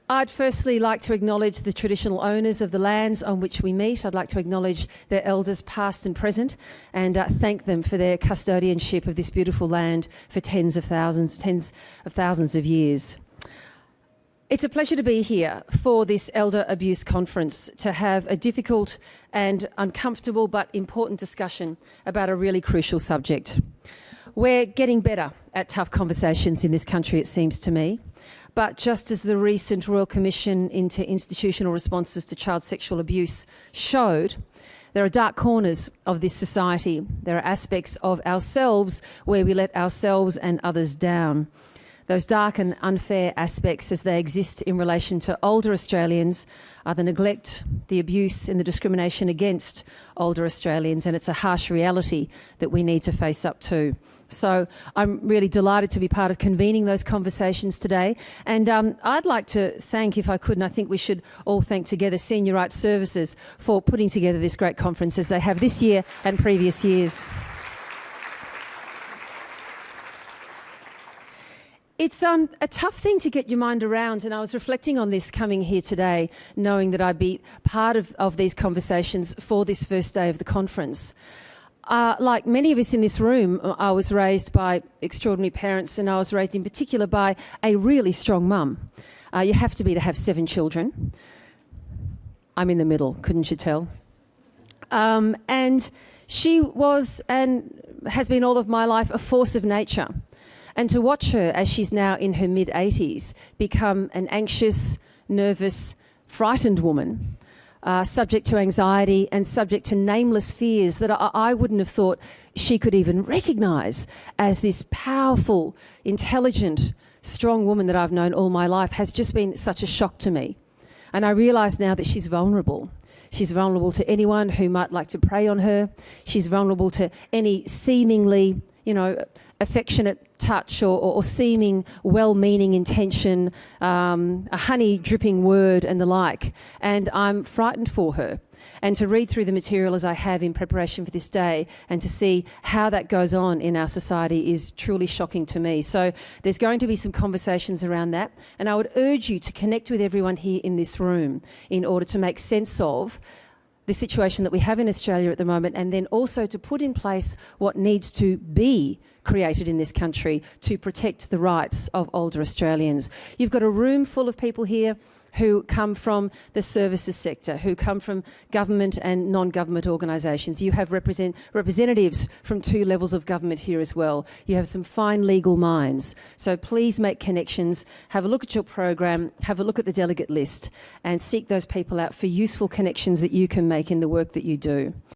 I'd firstly like to acknowledge the traditional owners of the lands on which we meet. I'd like to acknowledge their elders past and present and thank them for their custodianship of this beautiful land for tens of thousands of years. It's a pleasure to be here for this Elder Abuse Conference, to have a difficult and uncomfortable but important discussion about a really crucial subject. We're getting better at tough conversations in this country, it seems to me. But just as the recent Royal Commission into Institutional Responses to Child Sexual Abuse showed, there are dark corners of this society. There are aspects of ourselves where we let ourselves and others down. Those dark and unfair aspects as they exist in relation to older Australians are the neglect, the abuse and the discrimination against older Australians, and it's a harsh reality that we need to face up to. So I'm really delighted to be part of convening those conversations today. And I'd like to thank, if I could, and I think we should all thank together, Senior Rights Services for putting together this great conference as they have this year and previous years. It's a tough thing to get your mind around, and I was reflecting on this coming here today, knowing that I'd be part of these conversations for this first day of the conference. Like many of us in this room, I was raised by extraordinary parents, and I was raised in particular by a really strong mum. You have to be to have 7 children. I'm in the middle, couldn't you tell? And she was and has been all of my life a force of nature. And to watch her, as she's now in her mid-80s, become an anxious, nervous, frightened woman, subject to anxiety and subject to nameless fears that I wouldn't have thought she could even recognise as this powerful, intelligent, strong woman that I've known all my life, has just been such a shock to me. And I realise now that she's vulnerable. She's vulnerable to anyone who might like to prey on her. She's vulnerable to any seemingly, affectionate touch or seeming well-meaning intention, a honey-dripping word and the like. And I'm frightened for her. And to read through the material as I have in preparation for this day and to see how that goes on in our society is truly shocking to me. So there's going to be some conversations around that. And I would urge you to connect with everyone here in this room in order to make sense of the situation that we have in Australia at the moment, and then also to put in place what needs to be created in this country to protect the rights of older Australians. You've got a room full of people here who come from the services sector, who come from government and non-government organisations. You have representatives from 2 levels of government here as well. You have some fine legal minds. So please make connections, have a look at your program, have a look at the delegate list, and seek those people out for useful connections that you can make in the work that you do.